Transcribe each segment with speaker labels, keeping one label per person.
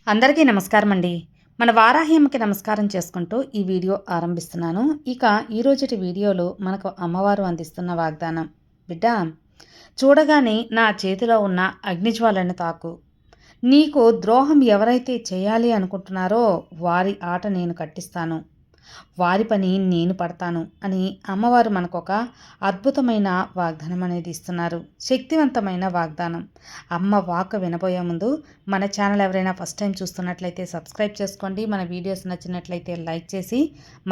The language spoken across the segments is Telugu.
Speaker 1: అందరికీ నమస్కారం అండి. మన వారాహి అమ్మకి నమస్కారం చేసుకుంటూ ఈ వీడియో ఆరంభిస్తున్నాను. ఇక ఈరోజుటి వీడియోలో మనకు అమ్మవారు అందిస్తున్న వాగ్దానం. బిడ్డ, చూడగానే నా చేతిలో ఉన్న అగ్నిజ్వాలను తాకు. నీకు ద్రోహం ఎవరైతే చేయాలి అనుకుంటున్నారో వారి ఆట నేను కట్టిస్తాను. వారి పని నేను పడతాను అని అమ్మవారు మనకొక అద్భుతమైన వాగ్దానం అనేది ఇస్తున్నారు. శక్తివంతమైన వాగ్దానం. అమ్మ వాక్ వినబోయే ముందు మన ఛానల్ ఎవరైనా ఫస్ట్ టైం చూస్తున్నట్లయితే సబ్స్క్రైబ్ చేసుకోండి. మన వీడియోస్ నచ్చినట్లయితే లైక్ చేసి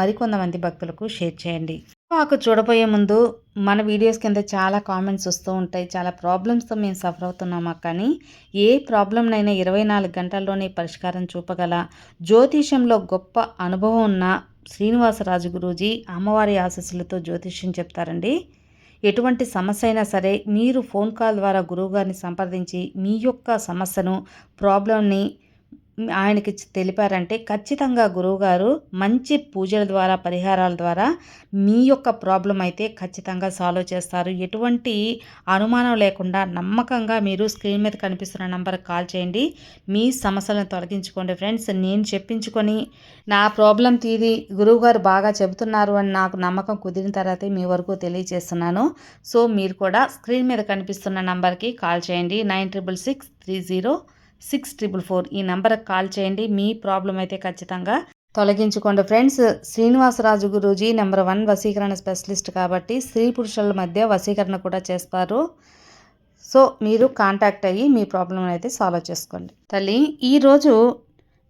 Speaker 1: మరికొంతమంది భక్తులకు షేర్ చేయండి. వాక్ చూడబోయే ముందు మన వీడియోస్ కింద చాలా కామెంట్స్ వస్తూ ఉంటాయి. చాలా ప్రాబ్లమ్స్తో మేము సఫర్ అవుతున్నామా, కానీ ఏ ప్రాబ్లంనైనా 24 గంటల్లోనే పరిష్కారం చూపగల జ్యోతిషంలో గొప్ప అనుభవం ఉన్న శ్రీనివాసరాజు గురూజీ అమ్మవారి ఆశీస్సులతో జ్యోతిష్యం చెప్తారండి. ఎటువంటి సమస్య అయినా సరే మీరు ఫోన్ కాల్ ద్వారా గురువుగారిని సంప్రదించి మీ యొక్క సమస్యను, ప్రాబ్లంని ఆయనకి తెలిపారంటే ఖచ్చితంగా గురువుగారు మంచి పూజల ద్వారా, పరిహారాల ద్వారా మీ యొక్క ప్రాబ్లం అయితే ఖచ్చితంగా సాల్వ్ చేస్తారు. ఎటువంటి అనుమానం లేకుండా నమ్మకంగా మీరు స్క్రీన్ మీద కనిపిస్తున్న నంబర్కి కాల్ చేయండి. మీ సమస్యలను తొలగించుకోండి ఫ్రెండ్స్. నేను చెప్పించుకొని నా ప్రాబ్లం తీరి గురువుగారు బాగా చెబుతున్నారు అని నాకు నమ్మకం కుదిరిన తర్వాతే మీ వరకు తెలియజేస్తున్నాను. సో మీరు కూడా స్క్రీన్ మీద కనిపిస్తున్న నంబర్కి కాల్ చేయండి. 9666306444 ఈ నెంబర్కి కాల్ చేయండి. మీ ప్రాబ్లం అయితే ఖచ్చితంగా తొలగించుకోండి ఫ్రెండ్స్. శ్రీనివాసరాజు గురూజీ నెంబర్ 1 వశీకరణ స్పెషలిస్ట్ కాబట్టి స్త్రీ పురుషుల మధ్య వశీకరణ కూడా చేస్తారు. సో మీరు కాంటాక్ట్ అయ్యి మీ ప్రాబ్లం అయితే సాల్వ్ చేసుకోండి. తల్లి, ఈరోజు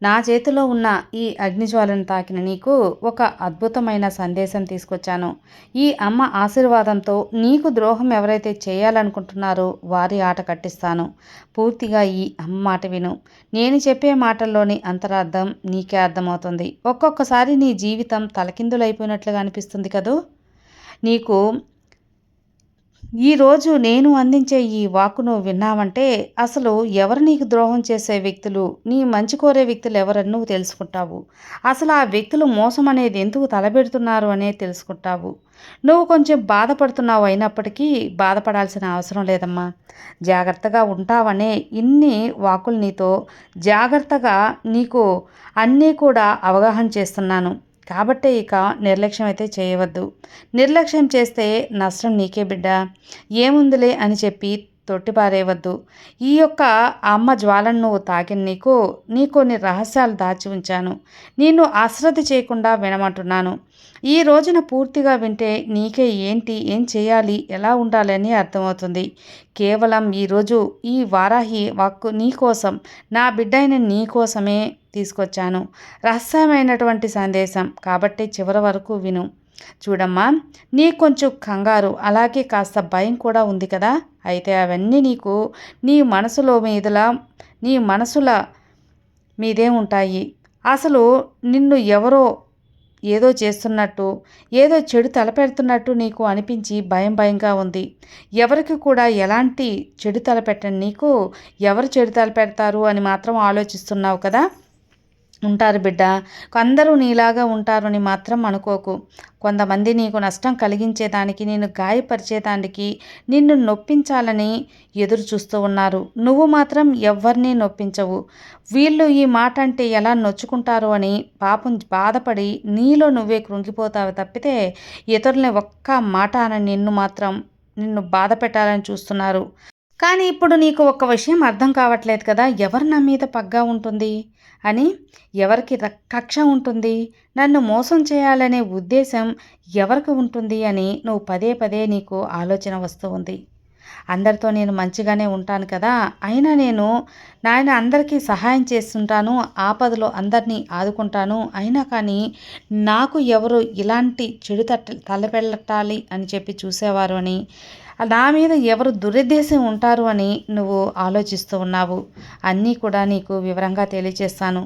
Speaker 1: నా చేతిలో ఉన్న ఈ అగ్నిజ్వాలను తాకిన నీకు ఒక అద్భుతమైన సందేశం తీసుకొచ్చాను. ఈ అమ్మ ఆశీర్వాదంతో నీకు ద్రోహం ఎవరైతే చేయాలనుకుంటున్నారో వారి ఆట కట్టిస్తాను. పూర్తిగా ఈ అమ్మ మాట విను. నేను చెప్పే మాటల్లోని అంతరార్థం నీకే అర్థమవుతుంది. ఒక్కొక్కసారి నీ జీవితం తలకిందులైపోయినట్లుగా అనిపిస్తుంది కదూ. నీకు ఈరోజు నేను అందించే ఈ వాక్కును విన్నావంటే అసలు ఎవరు నీకు ద్రోహం చేసే వ్యక్తులు, నీ మంచి కోరే వ్యక్తులు ఎవరని నువ్వు తెలుసుకుంటావు. అసలు ఆ వ్యక్తులు మోసం అనేది ఎందుకు తలపెడుతున్నారు అనేది తెలుసుకుంటావు. నువ్వు కొంచెం బాధపడుతున్నావు, అయినప్పటికీ బాధపడాల్సిన అవసరం లేదమ్మా. జాగ్రత్తగా ఉంటావనే ఇన్ని వాక్కులు నీతో జాగ్రత్తగా నీకు అన్నీ కూడా అవగాహన చేస్తున్నాను. కాబట్టే ఇక నిర్లక్ష్యం అయితే చేయవద్దు. నిర్లక్ష్యం చేస్తే నష్టం నీకే బిడ్డ. ఏముందిలే అని చెప్పి తొట్టిపారేయవద్దు. ఈ యొక్క అమ్మ జ్వాలను నువ్వు తాకిన నీ కొన్ని రహస్యాలు దాచి ఉంచాను. నిన్ను అశ్రద్ధ చేయకుండా వినమంటున్నాను. ఈ రోజున పూర్తిగా వింటే నీకే ఏం చేయాలి, ఎలా ఉండాలని అర్థమవుతుంది. కేవలం ఈరోజు ఈ వారాహి వాక్కు నీకోసం, నా బిడ్డైన నీకోసమే తీసుకొచ్చాను. రహస్యమైనటువంటి సందేశం కాబట్టి చివరి వరకు విను. చూడమ్మా, నీ కొంచెం కంగారు, అలాగే కాస్త భయం కూడా ఉంది కదా. అయితే అవన్నీ నీకు నీ మనసుల మీదే ఉంటాయి. అసలు నిన్ను ఎవరో ఏదో చేస్తున్నట్టు, ఏదో చెడు తలపెడుతున్నట్టు నీకు అనిపించి భయంగా ఉంది. ఎవరికి కూడా ఎలాంటి చెడు తలపెట్టని నీకు ఎవరు చెడు తలపెడతారు అని మాత్రం ఆలోచిస్తున్నావు కదా. ఉంటారు బిడ్డ, అందరూ నీలాగా ఉంటారు అని మాత్రం అనుకోకు. కొంతమంది నీకు నష్టం కలిగించేదానికి, నిన్ను గాయపరిచేదానికి, నిన్ను నొప్పించాలని ఎదురు చూస్తూ ఉన్నారు. నువ్వు మాత్రం ఎవరిని నొప్పించవు. వీళ్ళు ఈ మాట అంటే ఎలా నొచ్చుకుంటారు అని పాపం బాధపడి నీలో నువ్వే కృంగిపోతావు తప్పితే ఇతరులని ఒక్క మాట అని నిన్ను బాధ పెట్టాలని చూస్తున్నారు. కానీ ఇప్పుడు నీకు ఒక్క విషయం అర్థం కావట్లేదు కదా. ఎవరు నా మీద పగ్గా ఉంటుంది అని, ఎవరికి కక్ష ఉంటుంది, నన్ను మోసం చేయాలనే ఉద్దేశం ఎవరికి ఉంటుంది అని నువ్వు పదే నీకు ఆలోచన వస్తూ ఉంది. అందరితో నేను మంచిగానే ఉంటాను కదా, అయినా నేను అందరికీ సహాయం చేస్తుంటాను, ఆపదలో అందరినీ ఆదుకుంటాను, అయినా కానీ నాకు ఎవరు ఇలాంటి చెడు తలపెట్టాలి అని చెప్పి చూసేవారు అని, నా మీద ఎవరు దురుద్దేశం ఉంటారు అని నువ్వు ఆలోచిస్తూ ఉన్నావు. అన్నీ కూడా నీకు వివరంగా తెలియజేస్తాను.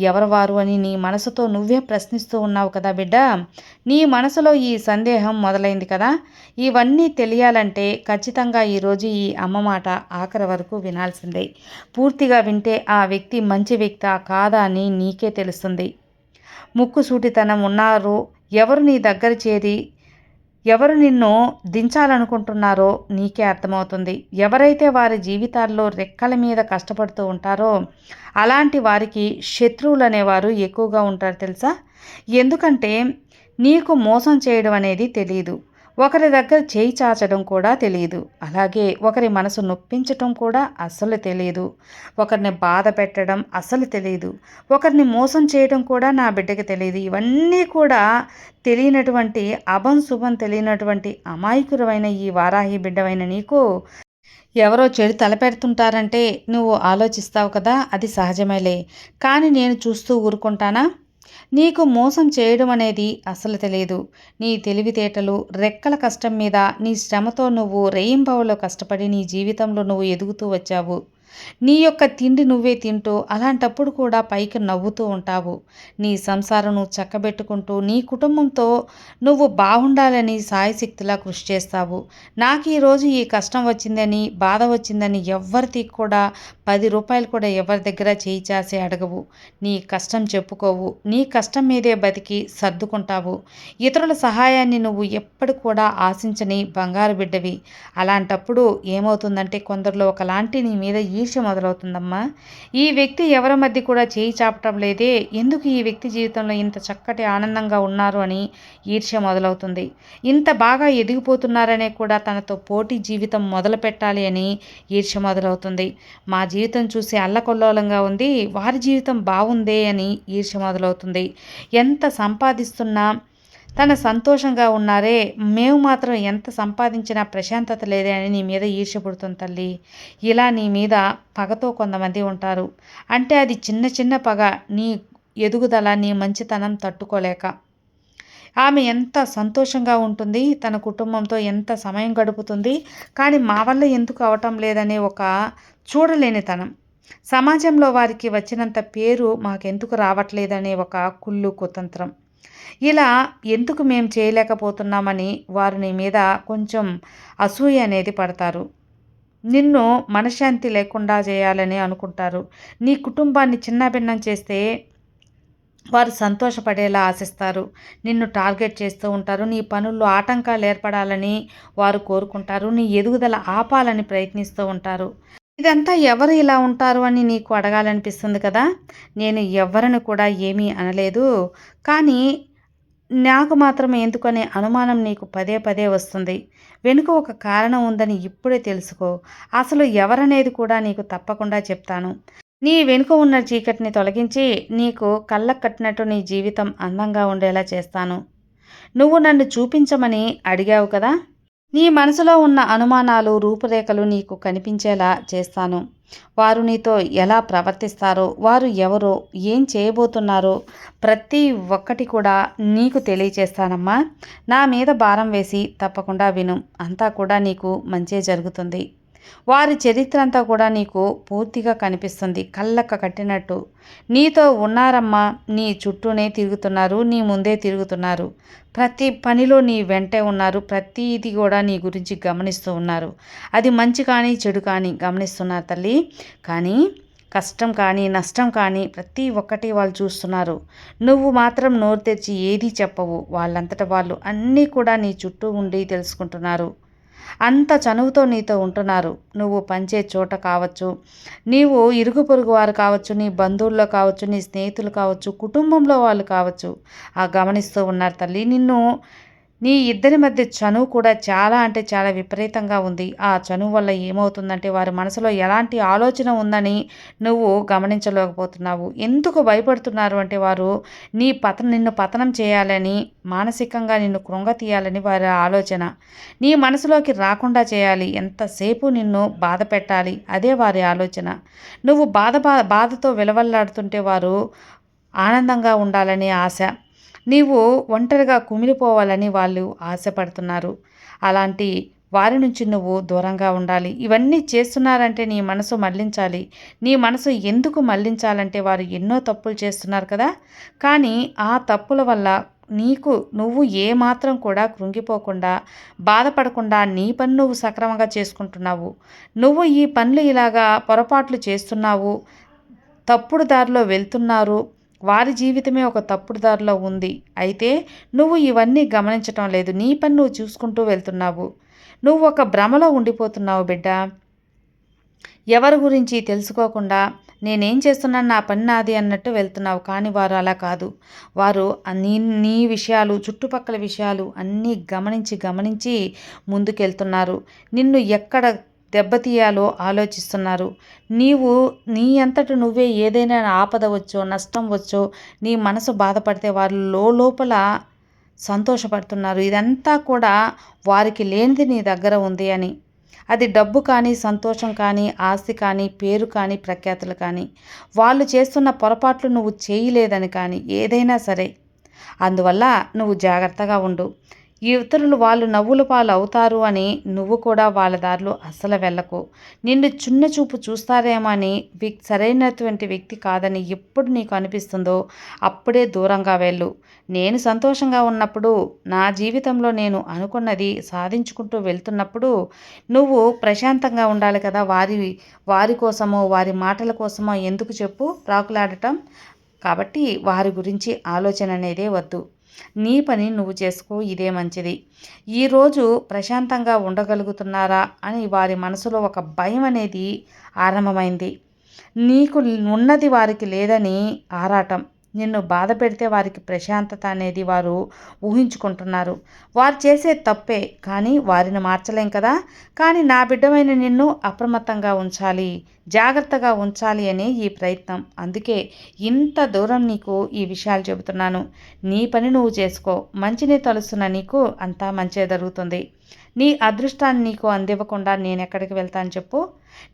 Speaker 1: ఎవరు వారు అని నీ మనసుతో నువ్వే ప్రశ్నిస్తూ ఉన్నావు కదా బిడ్డ. నీ మనసులో ఈ సందేహం మొదలైంది కదా. ఇవన్నీ తెలియాలంటే ఖచ్చితంగా ఈరోజు ఈ అమ్మ మాట ఆఖరి వరకు వినాల్సిందే. పూర్తిగా వింటే ఆ వ్యక్తి మంచి వ్యక్తా కాదా అని నీకే తెలుస్తుంది. ముక్కుసూటితనం ఉన్నారు ఎవరు నీ దగ్గర చేరి ఎవరు నిన్ను దించాలనుకుంటున్నారో నీకే అర్థమవుతుంది. ఎవరైతే వారి జీవితాల్లో రెక్కల మీద కష్టపడుతూ ఉంటారో అలాంటి వారికి శత్రువులనేవారు ఎక్కువగా ఉంటారు తెలుసా? ఎందుకంటే నీకు మోసం చేయడం అనేది తెలీదు. ఒకరి దగ్గర చేయి చాచడం కూడా తెలీదు. అలాగే ఒకరి మనసు నొప్పించటం కూడా అస్సలు తెలీదు. ఒకరిని బాధ పెట్టడం అస్సలు తెలీదు. ఒకరిని మోసం చేయడం కూడా నా బిడ్డకి తెలీదు. ఇవన్నీ కూడా తెలియనటువంటి అభం శుభం తెలియనటువంటి అమాయకురమైన ఈ వారాహి బిడ్డవైన నీకు ఎవరో చెడు తలపెడుతుంటారంటే నువ్వు ఆలోచిస్తావు కదా, అది సహజమేలే. కానీ నేను చూస్తూ ఊరుకుంటానా? నీకు మోసం చేయడం అనేది అసలు తెలియదు. నీ తెలివితేటలు, రెక్కల కష్టం మీద, నీ శ్రమతో నువ్వు రేయింబవళ్ళు కష్టపడి నీ జీవితంలో నువ్వు ఎదుగుతూ వచ్చావు. నీ యొక్క తిండి నువ్వే తింటూ అలాంటప్పుడు కూడా పైకి నవ్వుతూ ఉంటావు. నీ సంసారం నువ్వు చక్కబెట్టుకుంటూ నీ కుటుంబంతో నువ్వు బాగుండాలని సాయశక్తిలా కృషి చేస్తావు. నాకు ఈరోజు ఈ కష్టం వచ్చిందని, బాధ వచ్చిందని ఎవ్వరికి కూడా 10 రూపాయలు కూడా ఎవరి దగ్గర చేయి చాసి అడగవు. నీ కష్టం చెప్పుకోవు. నీ కష్టం మీదే బతికి సర్దుకుంటావు. ఇతరుల సహాయాన్ని నువ్వు ఎప్పుడు కూడా ఆశించని బంగారు బిడ్డవి. అలాంటప్పుడు ఏమవుతుందంటే కొందరిలో ఒకలాంటి నీ మీద ఈర్ష్య మొదలవుతుందమ్మా. ఈ వ్యక్తి ఎవరి మధ్య కూడా చేయి చాపటం లేదే, ఎందుకు ఈ వ్యక్తి జీవితంలో ఇంత చక్కటి ఆనందంగా ఉన్నారు అని ఈర్ష్య మొదలవుతుంది. ఇంత బాగా ఎదిగిపోతున్నారనే కూడా తనతో పోటీ జీవితం మొదలు పెట్టాలి అని ఈర్ష్య మొదలవుతుంది. మా జీవితం చూసి అల్లకొల్లోలంగా ఉంది, వారి జీవితం బాగుందే అని ఈర్ష్య మొదలవుతుంది. ఎంత సంపాదిస్తున్నా తన సంతోషంగా ఉన్నారే, మేము మాత్రం ఎంత సంపాదించినా ప్రశాంతత లేదే అని నీ మీద ఈర్ష్య పుడుతుంది తల్లి. ఇలా నీ మీద పగతో కొంతమంది ఉంటారు. అంటే అది చిన్న చిన్న పగ, నీ ఎదుగుదల, నీ మంచితనం తట్టుకోలేక. ఆమె ఎంత సంతోషంగా ఉంటుంది, తన కుటుంబంతో ఎంత సమయం గడుపుతుంది, కానీ మా వల్ల ఎందుకు అవటం లేదనే ఒక చూడలేనితనం. సమాజంలో వారికి వచ్చినంత పేరు మాకెందుకు రావట్లేదనే ఒక కుళ్ళు కుతంత్రం. ఇలా ఎందుకు మేము చేయలేకపోతున్నామని వారు నీ మీద కొంచెం అసూయ అనేది పడతారు. నిన్ను మనశ్శాంతి లేకుండా చేయాలని అనుకుంటారు. నీ కుటుంబాన్ని చిన్నభిన్నం చేస్తే వారు సంతోషపడేలా ఆశిస్తారు. నిన్ను టార్గెట్ చేస్తూ ఉంటారు. నీ పనుల్లో ఆటంకాలు ఏర్పడాలని వారు కోరుకుంటారు. నీ ఎదుగుదల ఆపాలని ప్రయత్నిస్తూ ఉంటారు. ఇదంతా ఎవరు ఇలా ఉంటారు అని నీకు అడగాలనిపిస్తుంది కదా. నేను ఎవరిని కూడా ఏమీ అనలేదు. కానీ నాకు మాత్రం ఎందుకనే అనుమానం నీకు పదే పదే వస్తుంది. వెనుక ఒక కారణం ఉందని ఇప్పుడే తెలుసుకో. అసలు ఎవరనేది కూడా నీకు తప్పకుండా చెప్తాను. నీ వెనుక ఉన్న చీకటిని తొలగించి నీకు కళ్ళకు కట్టినట్టు నీ జీవితం అందంగా ఉండేలా చేస్తాను. నువ్వు నన్ను చూపించమని అడిగావు కదా. నీ మనసులో ఉన్న అనుమానాలు, రూపురేఖలు నీకు కనిపించేలా చేస్తాను. వారు నీతో ఎలా ప్రవర్తిస్తారో, వారు ఎవరో, ఏం చేయబోతున్నారో ప్రతి ఒక్కటి కూడా నీకు తెలియచేస్తానమ్మా. నా మీద భారం వేసి తప్పకుండా విను. అంతా కూడా నీకు మంచే జరుగుతుంది. వారి చరిత్ర అంతా కూడా నీకు పూర్తిగా కనిపిస్తుంది, కళ్ళకు కట్టినట్టు. నీతో ఉన్నారమ్మా, నీ చుట్టూనే తిరుగుతున్నారు, నీ ముందే తిరుగుతున్నారు. ప్రతి పనిలో నీ వెంటే ఉన్నారు. ప్రతిదీ కూడా నీ గురించి గమనిస్తూ ఉన్నారు. అది మంచి కానీ చెడు కానీ గమనిస్తున్నారు తల్లి. కానీ కష్టం కానీ నష్టం కానీ ప్రతి ఒక్కటి వాళ్ళు చూస్తున్నారు. నువ్వు మాత్రం నోరు తెరిచి ఏదీ చెప్పవు. వాళ్ళంతట వాళ్ళు అన్నీ కూడా నీ చుట్టూ ఉండి తెలుసుకుంటున్నారు. అంత చనువుతో నీతో ఉంటున్నారు. నువ్వు పంచే చోట కావచ్చు, నీవు ఇరుగు పొరుగు వారు కావచ్చు, నీ బంధువుల్లో కావచ్చు, నీ స్నేహితులు కావచ్చు, కుటుంబంలో వాళ్ళు కావచ్చు, గమనిస్తూ ఉన్నారు తల్లి. నీ ఇద్దరి మధ్య చనువు కూడా చాలా అంటే చాలా విపరీతంగా ఉంది. ఆ చనువు వల్ల ఏమవుతుందంటే వారి మనసులో ఎలాంటి ఆలోచన ఉందని నువ్వు గమనించలేకపోతున్నావు. ఎందుకు భయపడుతున్నారు అంటే వారు నిన్ను పతనం చేయాలని, మానసికంగా నిన్ను కృంగతీయాలని వారి ఆలోచన. నీ మనసులోకి రాకుండా చేయాలి, ఎంతసేపు నిన్ను బాధ పెట్టాలి, అదే వారి ఆలోచన. నువ్వు బాధతో విలవల్లాడుతుంటే వారు ఆనందంగా ఉండాలని ఆశ. నీవు ఒంటరిగా కుమిలిపోవాలని వాళ్ళు ఆశపడుతున్నారు. అలాంటి వారి నుంచి నువ్వు దూరంగా ఉండాలి. ఇవన్నీ చేస్తున్నారంటే నీ మనసు మళ్లించాలి. నీ మనసు ఎందుకు మళ్లించాలంటే వారు ఎన్నో తప్పులు చేస్తున్నారు కదా. కానీ ఆ తప్పుల వల్ల నువ్వు ఏమాత్రం కూడా కృంగిపోకుండా, బాధపడకుండా నీ పని నువ్వు సక్రమంగా చేసుకుంటున్నావు. నువ్వు ఈ పనులు ఇలాగా పొరపాట్లు చేస్తున్నావు, తప్పుడు దారిలో వెళ్తున్నారు వారి జీవితమే ఒక తప్పుడు దారిలో ఉంది. అయితే నువ్వు ఇవన్నీ గమనించటం లేదు. నీ పని నువ్వు చూసుకుంటూ వెళ్తున్నావు. నువ్వు ఒక భ్రమలో ఉండిపోతున్నావు బిడ్డ. ఎవరి గురించి తెలుసుకోకుండా నేనేం చేస్తున్నాను, నా పని నాది అన్నట్టు వెళ్తున్నావు. కానీ వారు అలా కాదు. వారు నీ నీ విషయాలు, చుట్టుపక్కల విషయాలు అన్నీ గమనించి ముందుకెళ్తున్నారు. నిన్ను ఎక్కడ దెబ్బతీయాలో ఆలోచిస్తున్నారు. నీవు నీ అంతట నువ్వే ఏదైనా ఆపద వచ్చో, నష్టం వచ్చో, నీ మనసు బాధపడితే వారు లోపల సంతోషపడుతున్నారు. ఇదంతా కూడా వారికి లేనిది నీ దగ్గర ఉంది అని. అది డబ్బు కానీ, సంతోషం కానీ, ఆస్తి కానీ, పేరు కానీ, ప్రఖ్యాతులు కానీ, వాళ్ళు చేస్తున్న పొరపాట్లు నువ్వు చేయలేదని కానీ, ఏదైనా సరే. అందువల్ల నువ్వు జాగ్రత్తగా ఉండు. ఈ ఇతరులు వాళ్ళు నవ్వుల పాలు అవుతారు అని నువ్వు కూడా వాళ్ళ దారిలో అస్సలు వెళ్ళకు. నిన్ను చిన్న చూపు చూస్తారేమో అని సరైనటువంటి వ్యక్తి కాదని ఎప్పుడు నీకు అనిపిస్తుందో అప్పుడే దూరంగా వెళ్ళు. నేను సంతోషంగా ఉన్నప్పుడు, నా జీవితంలో నేను అనుకున్నది సాధించుకుంటూ వెళ్తున్నప్పుడు నువ్వు ప్రశాంతంగా ఉండాలి కదా. వారి కోసమో, వారి మాటల కోసమో ఎందుకు చెప్పు ప్రాకులాడటం. కాబట్టి వారి గురించి ఆలోచన అనేదే వద్దు. నీ పని నువ్వు చేసుకో, ఇదే మంచిది. ఈరోజు ప్రశాంతంగా ఉండగలుగుతున్నారా అని వారి మనసులో ఒక భయం అనేది ఆరంభమైంది. నీకు ఉన్నది వారికి లేదని ఆరాటం. నిన్ను బాధ పెడితే వారికి ప్రశాంతత అనేది వారు ఊహించుకుంటున్నారు. వారు చేసే తప్పే, కానీ వారిని మార్చలేం కదా. కానీ నా బిడ్డమైన నిన్ను అప్రమత్తంగా ఉంచాలి, జాగ్రత్తగా ఉంచాలి అనే ఈ ప్రయత్నం. అందుకే ఇంత దూరం నీకు ఈ విషయాలు చెబుతున్నాను. నీ పని నువ్వు చేసుకో. మంచిని తలుస్తున్న నీకు అంతా మంచే జరుగుతుంది. నీ అదృష్టాన్ని నీకు అందివ్వకుండా నేనెక్కడికి వెళ్తాను చెప్పు.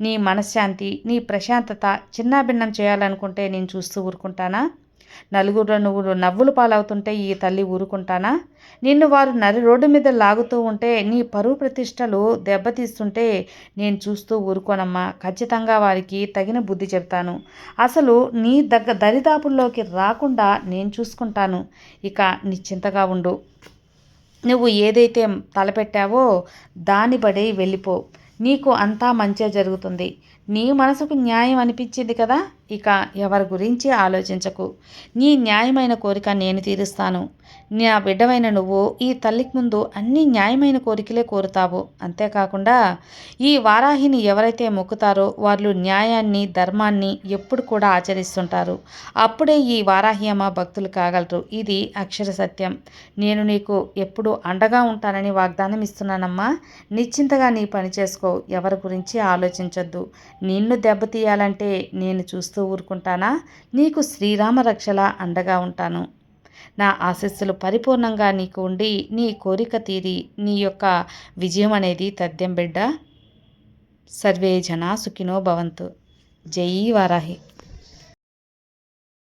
Speaker 1: నీ మనశ్శాంతి, నీ ప్రశాంతత చిన్నాభిన్నం చేయాలనుకుంటే నేను చూస్తూ ఊరుకుంటానా? నలుగురు నువ్వు నవ్వులు పాలవుతుంటే ఈ తల్లి ఊరుకుంటానా? నిన్ను వారు రోడ్డు మీద లాగుతూ ఉంటే, నీ పరువు ప్రతిష్టలు దెబ్బతీస్తుంటే నేను చూస్తూ ఊరుకోనమ్మా. ఖచ్చితంగా వారికి తగిన బుద్ధి చెప్తాను. అసలు నీ దరిదాపుల్లోకి రాకుండా నేను చూసుకుంటాను. ఇక నిశ్చింతగా ఉండు. నువ్వు ఏదైతే తలపెట్టావో దాని బడి వెళ్ళిపో. నీకు అంతా మంచే జరుగుతుంది. నీ మనసుకు న్యాయం అనిపించింది కదా. ఇక ఎవరి గురించి ఆలోచించకు. నీ న్యాయమైన కోరిక నేను తీరుస్తాను. నా బిడ్డవైన నువ్వు ఈ తల్లికి ముందు అన్ని న్యాయమైన కోరికలే కోరుతావు. అంతేకాకుండా ఈ వారాహిని ఎవరైతే మొక్కుతారో వాళ్ళు న్యాయాన్ని, ధర్మాన్ని ఎప్పుడు కూడా ఆచరిస్తుంటారు. అప్పుడే ఈ వారాహి అమ్మ భక్తులు కాగలరు. ఇది అక్షర సత్యం. నేను నీకు ఎప్పుడు అండగా ఉంటానని వాగ్దానం ఇస్తున్నానమ్మా. నిశ్చింతగా నీ పని చేసుకో. ఎవరి గురించి ఆలోచించొద్దు. నిన్ను దెబ్బతీయాలంటే నేను చూస్తూ ఊరుకుంటానా? నీకు శ్రీరామ రక్షలా అండగా ఉంటాను. నా ఆశీస్సులు పరిపూర్ణంగా నీకు ఉండి నీ కోరిక తీరి నీ యొక్క విజయం అనేది తథ్యం బిడ్డ. సర్వే జనా సుఖినో భవంతు. జై వారాహి.